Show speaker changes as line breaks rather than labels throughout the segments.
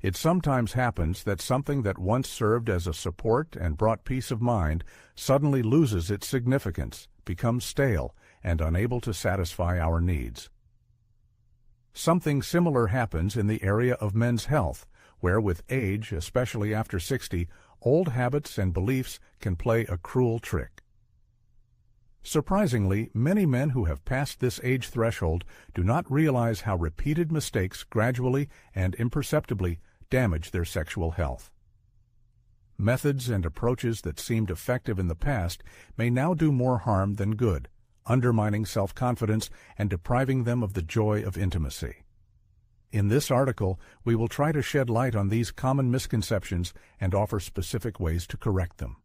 It sometimes happens that something that once served as a support and brought peace of mind suddenly loses its significance, becomes stale, and unable to satisfy our needs. Something similar happens in the area of men's health, where with age, especially after 60, old habits and beliefs can play a cruel trick. Surprisingly, many men who have passed this age threshold do not realize how repeated mistakes gradually and imperceptibly damage their sexual health. Methods and approaches that seemed effective in the past may now do more harm than good, undermining self-confidence and depriving them of the joy of intimacy. In this article, we will try to shed light on these common misconceptions and offer specific ways to correct them.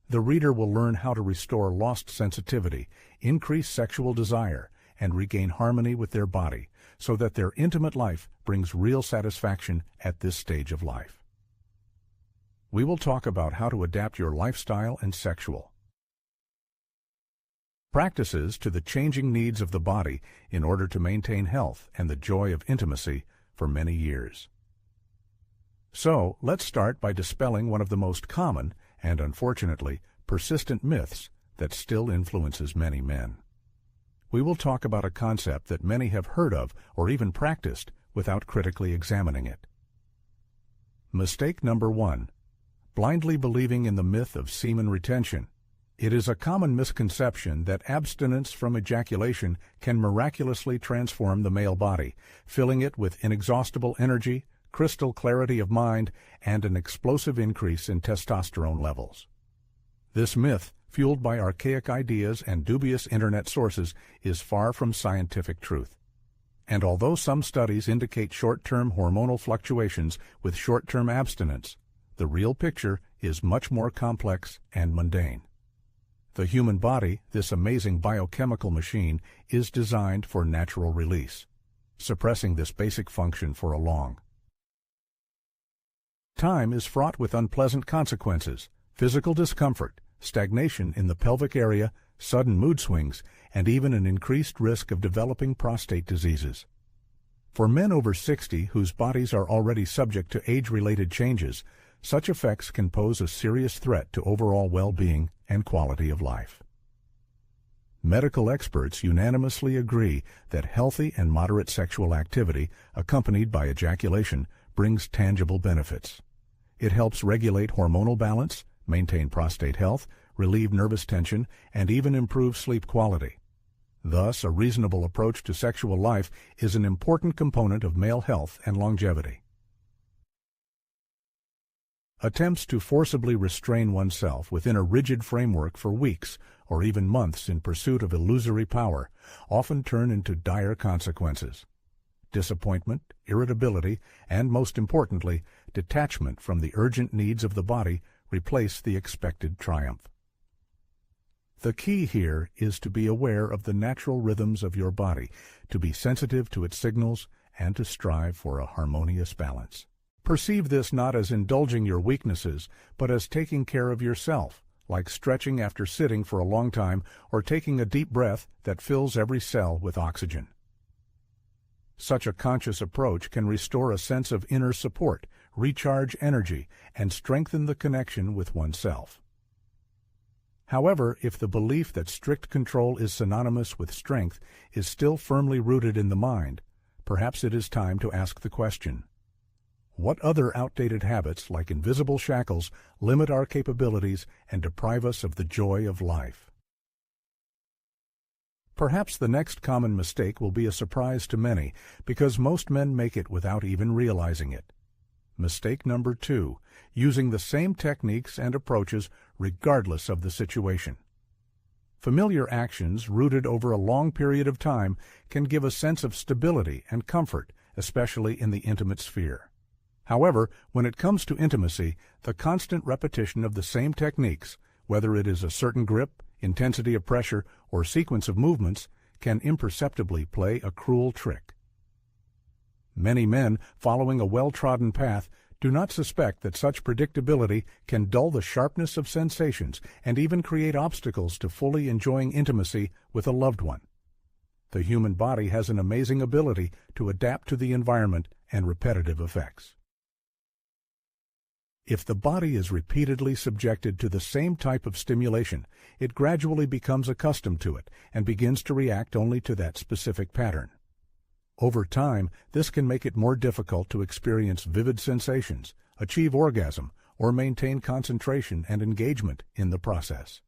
The reader will learn how to restore lost sensitivity, increase sexual desire, and regain harmony with their body, so that their intimate life brings real satisfaction at this stage of life. We will talk about how to adapt your lifestyle and sexual practices to the changing needs of the body in order to maintain health and the joy of intimacy for many years. So, let's start by dispelling one of the most common and, unfortunately, persistent myths that still influences many men. We will talk about a concept that many have heard of or even practiced without critically examining it. Mistake number 1. Blindly believing in the myth of semen retention. It is a common misconception that abstinence from ejaculation can miraculously transform the male body, filling it with inexhaustible energy, crystal clarity of mind, and an explosive increase in testosterone levels. This myth, fueled by archaic ideas and dubious internet sources, is far from scientific truth. And although some studies indicate short-term hormonal fluctuations with short-term abstinence, the real picture is much more complex and mundane. The human body, this amazing biochemical machine, is designed for natural release. Suppressing this basic function for a long time is fraught with unpleasant consequences: physical discomfort, stagnation in the pelvic area, sudden mood swings, and even an increased risk of developing prostate diseases. For men over 60 whose bodies are already subject to age-related changes, such effects can pose a serious threat to overall well-being and quality of life. Medical experts unanimously agree that healthy and moderate sexual activity, accompanied by ejaculation, brings tangible benefits. It helps regulate hormonal balance, maintain prostate health, relieve nervous tension, and even improve sleep quality. Thus, a reasonable approach to sexual life is an important component of male health and longevity. Attempts to forcibly restrain oneself within a rigid framework for weeks or even months in pursuit of illusory power often turn into dire consequences. Disappointment, irritability, and most importantly, detachment from the urgent needs of the body replace the expected triumph. The key here is to be aware of the natural rhythms of your body, to be sensitive to its signals, and to strive for a harmonious balance. Perceive this not as indulging your weaknesses, but as taking care of yourself, like stretching after sitting for a long time or taking a deep breath that fills every cell with oxygen. Such a conscious approach can restore a sense of inner support, recharge energy, and strengthen the connection with oneself. However, if the belief that strict control is synonymous with strength is still firmly rooted in the mind, perhaps it is time to ask the question: what other outdated habits, like invisible shackles, limit our capabilities and deprive us of the joy of life? Perhaps the next common mistake will be a surprise to many, because most men make it without even realizing it. Mistake number 2, using the same techniques and approaches regardless of the situation. Familiar actions rooted over a long period of time can give a sense of stability and comfort, especially in the intimate sphere. However, when it comes to intimacy, the constant repetition of the same techniques, whether it is a certain grip, intensity of pressure, or sequence of movements, can imperceptibly play a cruel trick. Many men, following a well-trodden path, do not suspect that such predictability can dull the sharpness of sensations and even create obstacles to fully enjoying intimacy with a loved one. The human body has an amazing ability to adapt to the environment and repetitive effects. If the body is repeatedly subjected to the same type of stimulation, it gradually becomes accustomed to it and begins to react only to that specific pattern. Over time, this can make it more difficult to experience vivid sensations, achieve orgasm, or maintain concentration and engagement in the process.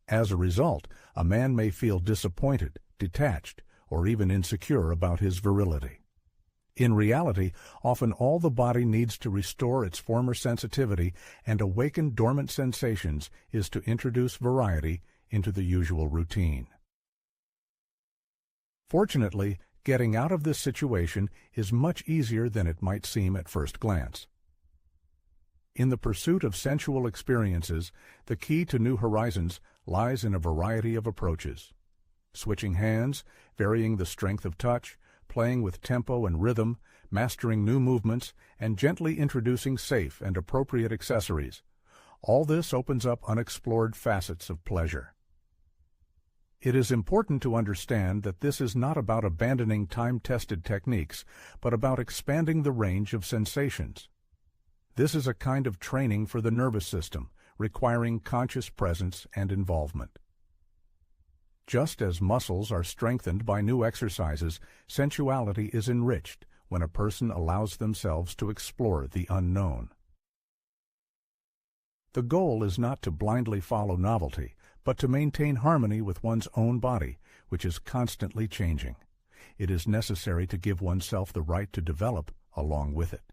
As a result, a man may feel disappointed, detached, or even insecure about his virility. In reality, often all the body needs to restore its former sensitivity and awaken dormant sensations is to introduce variety into the usual routine. Fortunately, getting out of this situation is much easier than it might seem at first glance. In the pursuit of sensual experiences, the key to new horizons lies in a variety of approaches. Switching hands, varying the strength of touch, playing with tempo and rhythm, mastering new movements, and gently introducing safe and appropriate accessories. All this opens up unexplored facets of pleasure. It is important to understand that this is not about abandoning time-tested techniques, but about expanding the range of sensations. This is a kind of training for the nervous system, requiring conscious presence and involvement. Just as muscles are strengthened by new exercises, sensuality is enriched when a person allows themselves to explore the unknown. The goal is not to blindly follow novelty, but to maintain harmony with one's own body, which is constantly changing. It is necessary to give oneself the right to develop along with it.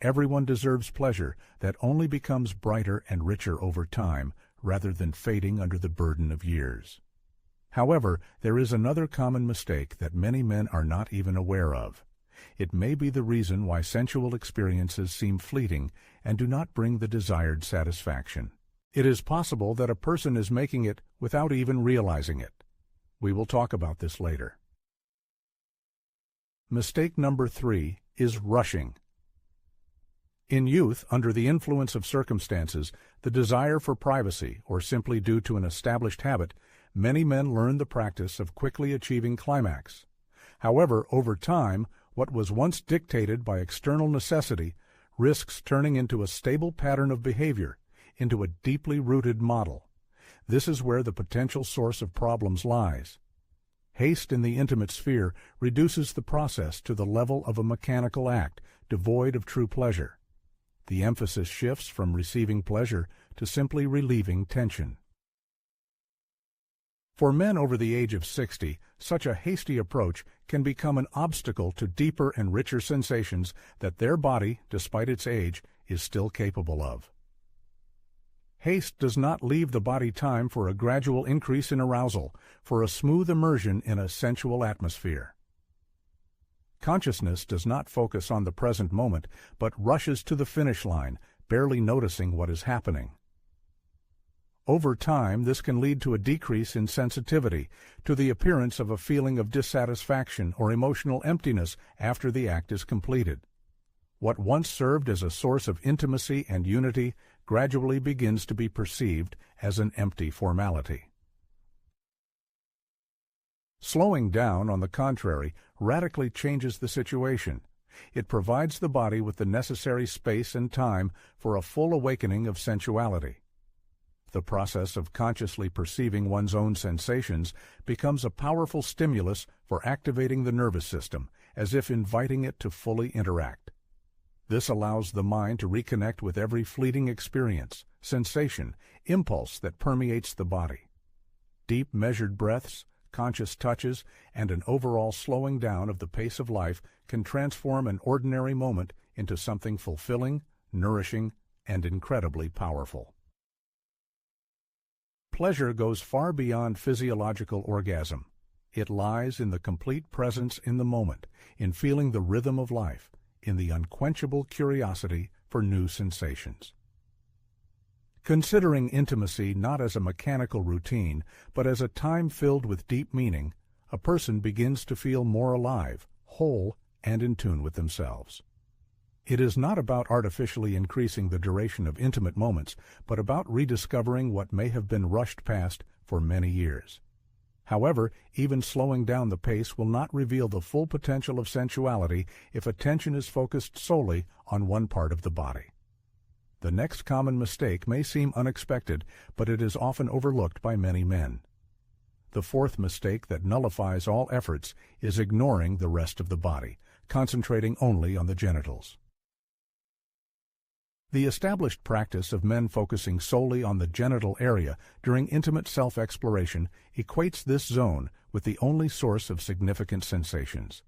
Everyone deserves pleasure that only becomes brighter and richer over time, rather than fading under the burden of years. However, there is another common mistake that many men are not even aware of. It may be the reason why sensual experiences seem fleeting and do not bring the desired satisfaction. It is possible that a person is making it without even realizing it. We will talk about this later. Mistake number 3 is rushing. In youth, under the influence of circumstances, the desire for privacy, or simply due to an established habit, many men learn the practice of quickly achieving climax. However, over time, what was once dictated by external necessity risks turning into a stable pattern of behavior, into a deeply rooted model. This is where the potential source of problems lies. Haste in the intimate sphere reduces the process to the level of a mechanical act, devoid of true pleasure. The emphasis shifts from receiving pleasure to simply relieving tension. For men over the age of 60, such a hasty approach can become an obstacle to deeper and richer sensations that their body, despite its age, is still capable of. Haste does not leave the body time for a gradual increase in arousal, for a smooth immersion in a sensual atmosphere. Consciousness does not focus on the present moment, but rushes to the finish line, barely noticing what is happening. Over time, this can lead to a decrease in sensitivity, to the appearance of a feeling of dissatisfaction or emotional emptiness after the act is completed. What once served as a source of intimacy and unity gradually begins to be perceived as an empty formality. Slowing down, on the contrary, radically changes the situation. It provides the body with the necessary space and time for a full awakening of sensuality. The process of consciously perceiving one's own sensations becomes a powerful stimulus for activating the nervous system, as if inviting it to fully interact. This allows the mind to reconnect with every fleeting experience, sensation, impulse that permeates the body. Deep, measured breaths, conscious touches, and an overall slowing down of the pace of life can transform an ordinary moment into something fulfilling, nourishing, and incredibly powerful. Pleasure goes far beyond physiological orgasm. It lies in the complete presence in the moment, in feeling the rhythm of life, in the unquenchable curiosity for new sensations. Considering intimacy not as a mechanical routine, but as a time filled with deep meaning, a person begins to feel more alive, whole, and in tune with themselves. It is not about artificially increasing the duration of intimate moments, but about rediscovering what may have been rushed past for many years. However, even slowing down the pace will not reveal the full potential of sensuality if attention is focused solely on one part of the body. The next common mistake may seem unexpected, but it is often overlooked by many men. The fourth mistake that nullifies all efforts is ignoring the rest of the body, concentrating only on the genitals. The established practice of men focusing solely on the genital area during intimate self-exploration equates this zone with the only source of significant sensations.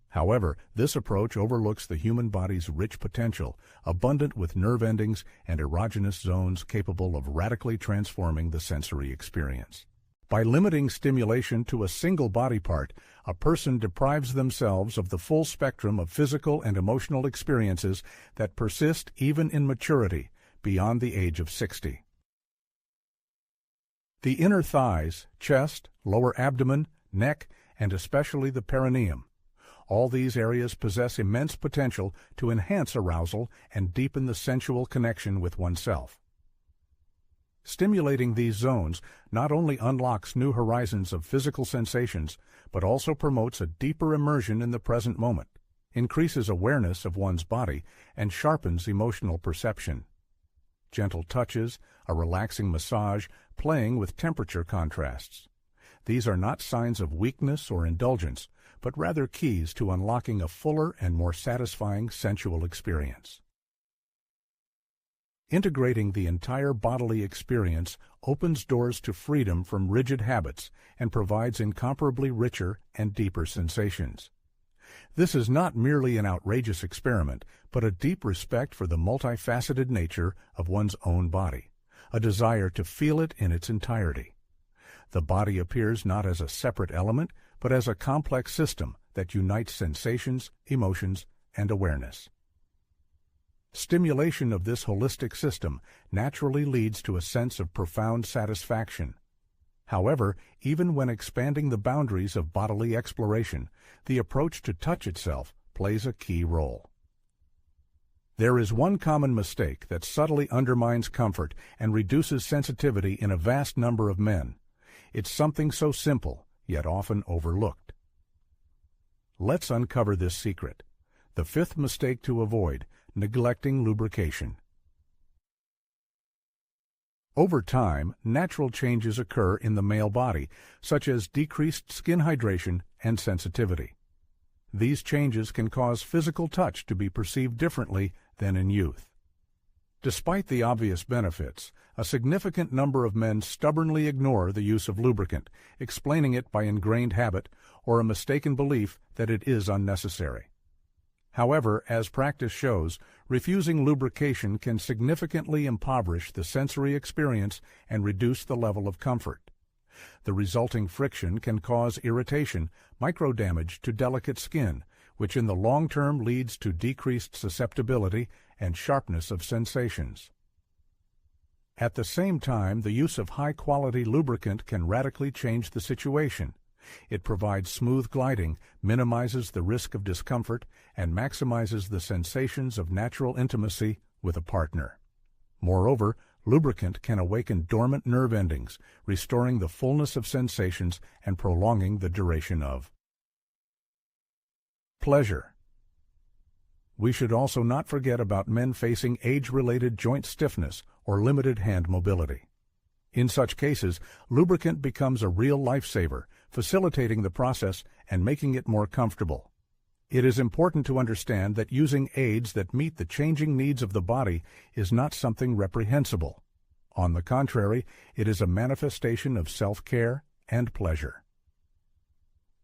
However, this approach overlooks the human body's rich potential, abundant with nerve endings and erogenous zones capable of radically transforming the sensory experience. By limiting stimulation to a single body part, a person deprives themselves of the full spectrum of physical and emotional experiences that persist even in maturity, beyond the age of 60. The inner thighs, chest, lower abdomen, neck, and especially the perineum. All these areas possess immense potential to enhance arousal and deepen the sensual connection with oneself. Stimulating these zones not only unlocks new horizons of physical sensations, but also promotes a deeper immersion in the present moment, increases awareness of one's body, and sharpens emotional perception. Gentle touches, a relaxing massage, playing with temperature contrasts. These are not signs of weakness or indulgence, but rather keys to unlocking a fuller and more satisfying sensual experience. Integrating the entire bodily experience opens doors to freedom from rigid habits and provides incomparably richer and deeper sensations. This is not merely an outrageous experiment, but a deep respect for the multifaceted nature of one's own body, a desire to feel it in its entirety. The body appears not as a separate element, but as a complex system that unites sensations, emotions, and awareness. Stimulation of this holistic system naturally leads to a sense of profound satisfaction. However, even when expanding the boundaries of bodily exploration, the approach to touch itself plays a key role. There is one common mistake that subtly undermines comfort and reduces sensitivity in a vast number of men. It's something so simple, yet often overlooked. Let's uncover this secret. The fifth mistake to avoid: neglecting lubrication. Over time, natural changes occur in the male body, such as decreased skin hydration and sensitivity. These changes can cause physical touch to be perceived differently than in youth. Despite the obvious benefits, a significant number of men stubbornly ignore the use of lubricant, explaining it by ingrained habit or a mistaken belief that it is unnecessary. However, as practice shows, refusing lubrication can significantly impoverish the sensory experience and reduce the level of comfort. The resulting friction can cause irritation, microdamage to delicate skin, which in the long term leads to decreased susceptibility and sharpness of sensations. At the same time, the use of high-quality lubricant can radically change the situation. It provides smooth gliding, minimizes the risk of discomfort, and maximizes the sensations of natural intimacy with a partner. Moreover, lubricant can awaken dormant nerve endings, restoring the fullness of sensations and prolonging the duration of pleasure. We should also not forget about men facing age-related joint stiffness or limited hand mobility. In such cases, lubricant becomes a real lifesaver, facilitating the process and making it more comfortable. It is important to understand that using aids that meet the changing needs of the body is not something reprehensible. On the contrary, it is a manifestation of self-care and pleasure.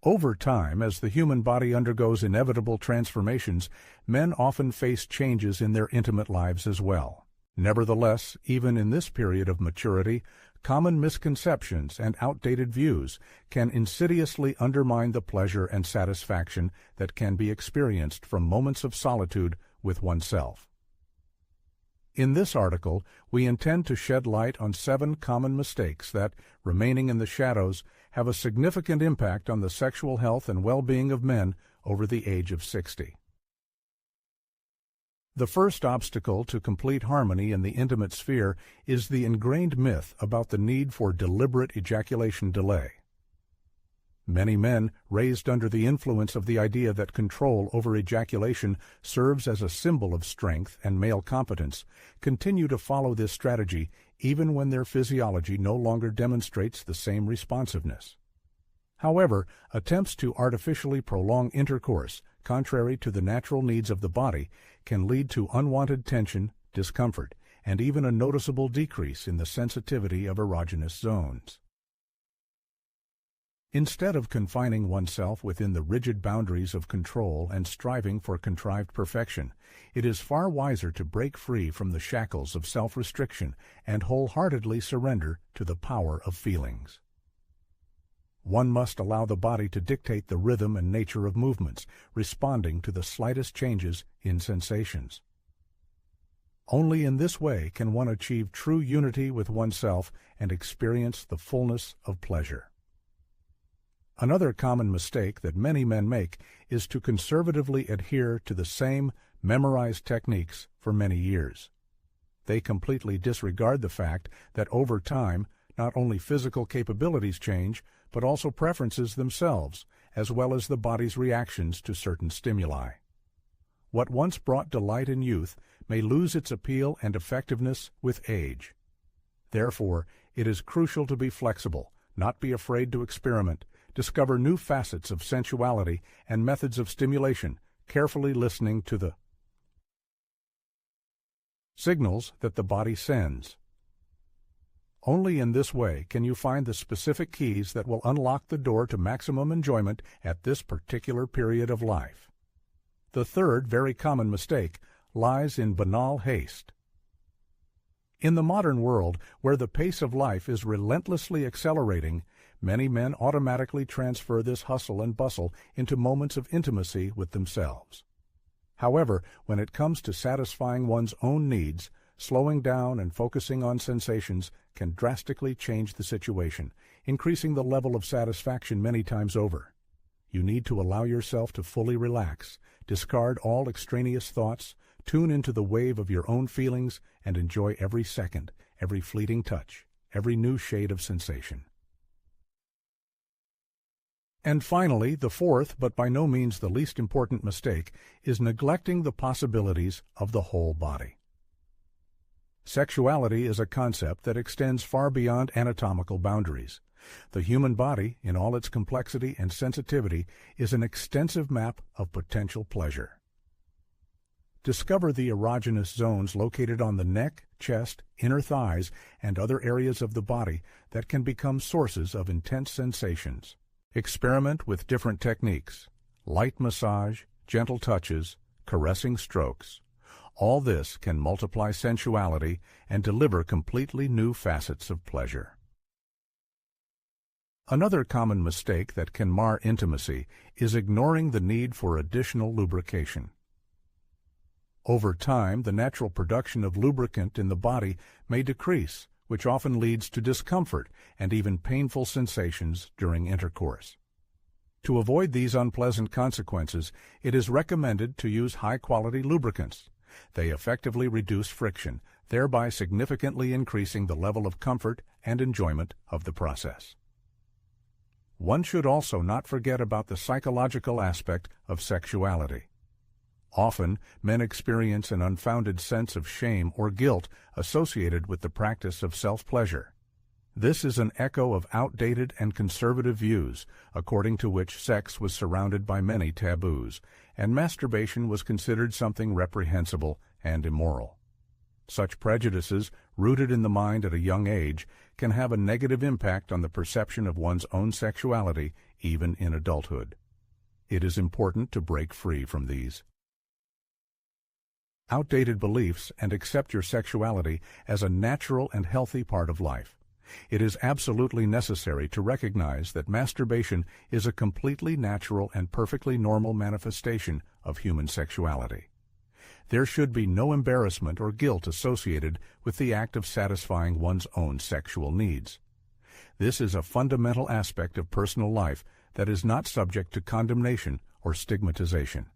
Over time, as the human body undergoes inevitable transformations, men often face changes in their intimate lives as well. Nevertheless, even in this period of maturity, common misconceptions and outdated views can insidiously undermine the pleasure and satisfaction that can be experienced from moments of solitude with oneself. In this article, we intend to shed light on 7 common mistakes that, remaining in the shadows, have a significant impact on the sexual health and well-being of men over the age of 60. The first obstacle to complete harmony in the intimate sphere is the ingrained myth about the need for deliberate ejaculation delay. Many men, raised under the influence of the idea that control over ejaculation serves as a symbol of strength and male competence, continue to follow this strategy even when their physiology no longer demonstrates the same responsiveness. However, attempts to artificially prolong intercourse, contrary to the natural needs of the body, can lead to unwanted tension, discomfort, and even a noticeable decrease in the sensitivity of erogenous zones. Instead of confining oneself within the rigid boundaries of control and striving for contrived perfection, it is far wiser to break free from the shackles of self-restriction and wholeheartedly surrender to the power of feelings. One must allow the body to dictate the rhythm and nature of movements, responding to the slightest changes in sensations. Only in this way can one achieve true unity with oneself and experience the fullness of pleasure. Another common mistake that many men make is to conservatively adhere to the same memorized techniques for many years. They completely disregard the fact that over time, not only physical capabilities change, but also preferences themselves, as well as the body's reactions to certain stimuli. What once brought delight in youth may lose its appeal and effectiveness with age. Therefore, it is crucial to be flexible, not be afraid to experiment, discover new facets of sensuality and methods of stimulation, carefully listening to the signals that the body sends. Only in this way can you find the specific keys that will unlock the door to maximum enjoyment at this particular period of life. The third very common mistake lies in banal haste. In the modern world, where the pace of life is relentlessly accelerating, many men automatically transfer this hustle and bustle into moments of intimacy with themselves. However, when it comes to satisfying one's own needs, slowing down and focusing on sensations can drastically change the situation, increasing the level of satisfaction many times over. You need to allow yourself to fully relax, discard all extraneous thoughts, tune into the wave of your own feelings, and enjoy every second, every fleeting touch, every new shade of sensation. And finally, the fourth, but by no means the least important mistake, is neglecting the possibilities of the whole body. Sexuality is a concept that extends far beyond anatomical boundaries. The human body, in all its complexity and sensitivity, is an extensive map of potential pleasure. Discover the erogenous zones located on the neck, chest, inner thighs, and other areas of the body that can become sources of intense sensations. Experiment with different techniques: light massage, gentle touches, caressing strokes. All this can multiply sensuality and deliver completely new facets of pleasure. Another common mistake that can mar intimacy is ignoring the need for additional lubrication. Over time, the natural production of lubricant in the body may decrease, which often leads to discomfort and even painful sensations during intercourse. To avoid these unpleasant consequences, it is recommended to use high-quality lubricants. They effectively reduce friction, thereby significantly increasing the level of comfort and enjoyment of the process. One should also not forget about the psychological aspect of sexuality. Often, men experience an unfounded sense of shame or guilt associated with the practice of self-pleasure. This is an echo of outdated and conservative views, according to which sex was surrounded by many taboos, and masturbation was considered something reprehensible and immoral. Such prejudices, rooted in the mind at a young age, can have a negative impact on the perception of one's own sexuality, even in adulthood. It is important to break free from these outdated beliefs and accept your sexuality as a natural and healthy part of life. It is absolutely necessary to recognize that masturbation is a completely natural and perfectly normal manifestation of human sexuality. There should be no embarrassment or guilt associated with the act of satisfying one's own sexual needs. This is a fundamental aspect of personal life that is not subject to condemnation or stigmatization.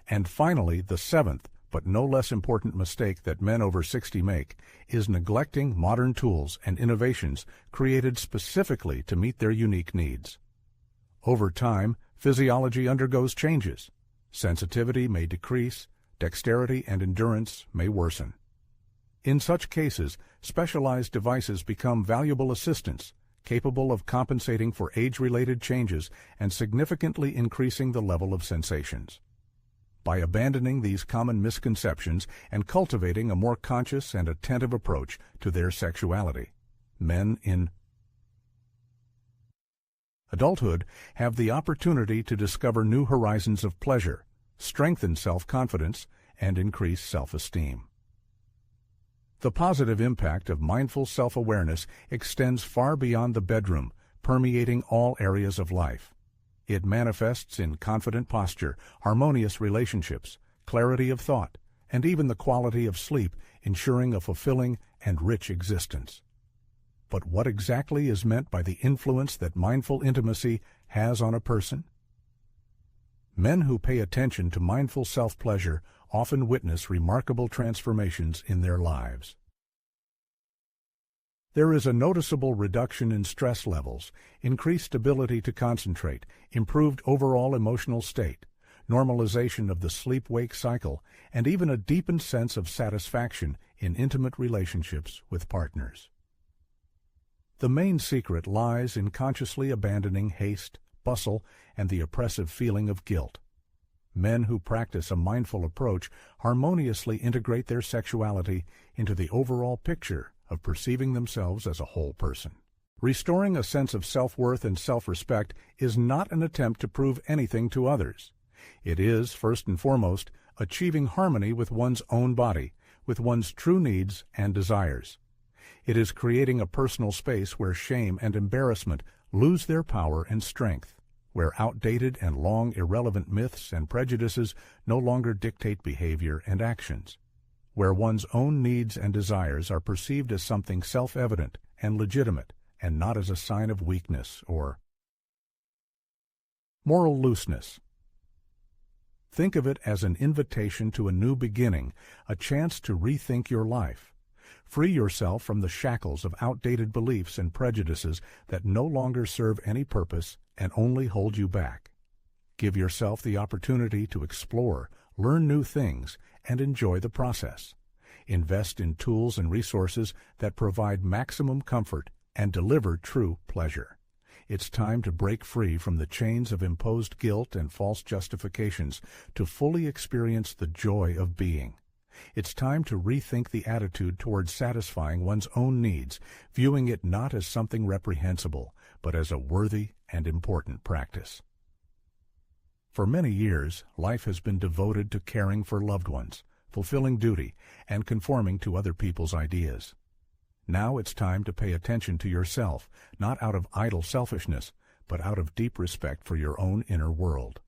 And finally, the seventh, but no less important mistake that men over 60 make is neglecting modern tools and innovations created specifically to meet their unique needs. Over time, physiology undergoes changes. Sensitivity may decrease, dexterity and endurance may worsen. In such cases, specialized devices become valuable assistants, capable of compensating for age-related changes and significantly increasing the level of sensations. By abandoning these common misconceptions and cultivating a more conscious and attentive approach to their sexuality, men in adulthood have the opportunity to discover new horizons of pleasure, strengthen self-confidence, and increase self-esteem. The positive impact of mindful self-awareness extends far beyond the bedroom, permeating all areas of life. It manifests in confident posture, harmonious relationships, clarity of thought, and even the quality of sleep, ensuring a fulfilling and rich existence. But what exactly is meant by the influence that mindful intimacy has on a person? Men who pay attention to mindful self-pleasure often witness remarkable transformations in their lives. There is a noticeable reduction in stress levels, increased ability to concentrate, improved overall emotional state, normalization of the sleep-wake cycle, and even a deepened sense of satisfaction in intimate relationships with partners. The main secret lies in consciously abandoning haste, bustle, and the oppressive feeling of guilt. Men who practice a mindful approach harmoniously integrate their sexuality into the overall picture of perceiving themselves as a whole person. Restoring a sense of self-worth and self-respect is not an attempt to prove anything to others. It is, first and foremost, achieving harmony with one's own body, with one's true needs and desires. It is creating a personal space where shame and embarrassment lose their power and strength, where outdated and long irrelevant myths and prejudices no longer dictate behavior and actions, where one's own needs and desires are perceived as something self-evident and legitimate, and not as a sign of weakness or moral looseness. Think of it as an invitation to a new beginning, a chance to rethink your life. Free yourself from the shackles of outdated beliefs and prejudices that no longer serve any purpose and only hold you back. Give yourself the opportunity to explore, learn new things, and enjoy the process. Invest in tools and resources that provide maximum comfort and deliver true pleasure. It's time to break free from the chains of imposed guilt and false justifications to fully experience the joy of being. It's time to rethink the attitude towards satisfying one's own needs, viewing it not as something reprehensible, but as a worthy and important practice. For many years, life has been devoted to caring for loved ones, fulfilling duty, and conforming to other people's ideas. Now it's time to pay attention to yourself, not out of idle selfishness, but out of deep respect for your own inner world.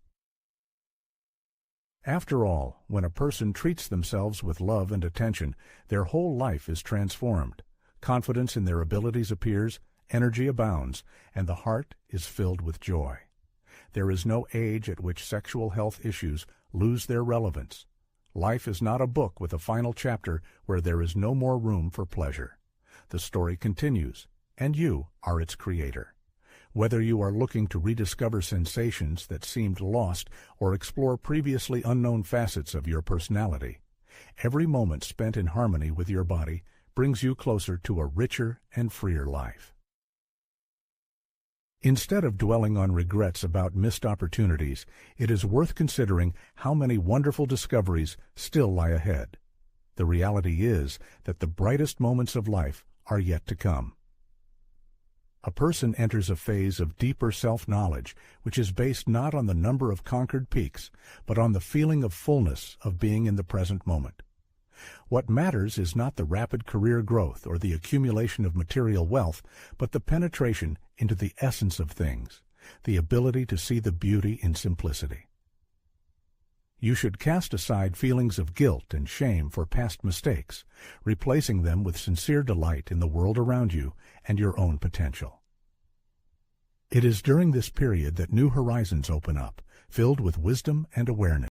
After all, when a person treats themselves with love and attention, their whole life is transformed. Confidence in their abilities appears, energy abounds, and the heart is filled with joy. There is no age at which sexual health issues lose their relevance. Life is not a book with a final chapter where there is no more room for pleasure. The story continues, and you are its creator. Whether you are looking to rediscover sensations that seemed lost or explore previously unknown facets of your personality, every moment spent in harmony with your body brings you closer to a richer and freer life. Instead of dwelling on regrets about missed opportunities, it is worth considering how many wonderful discoveries still lie ahead. The reality is that the brightest moments of life are yet to come. A person enters a phase of deeper self-knowledge, which is based not on the number of conquered peaks, but on the feeling of fullness of being in the present moment. What matters is not the rapid career growth or the accumulation of material wealth, but the penetration into the essence of things, the ability to see the beauty in simplicity. You should cast aside feelings of guilt and shame for past mistakes, replacing them with sincere delight in the world around you and your own potential. It is during this period that new horizons open up, filled with wisdom and awareness.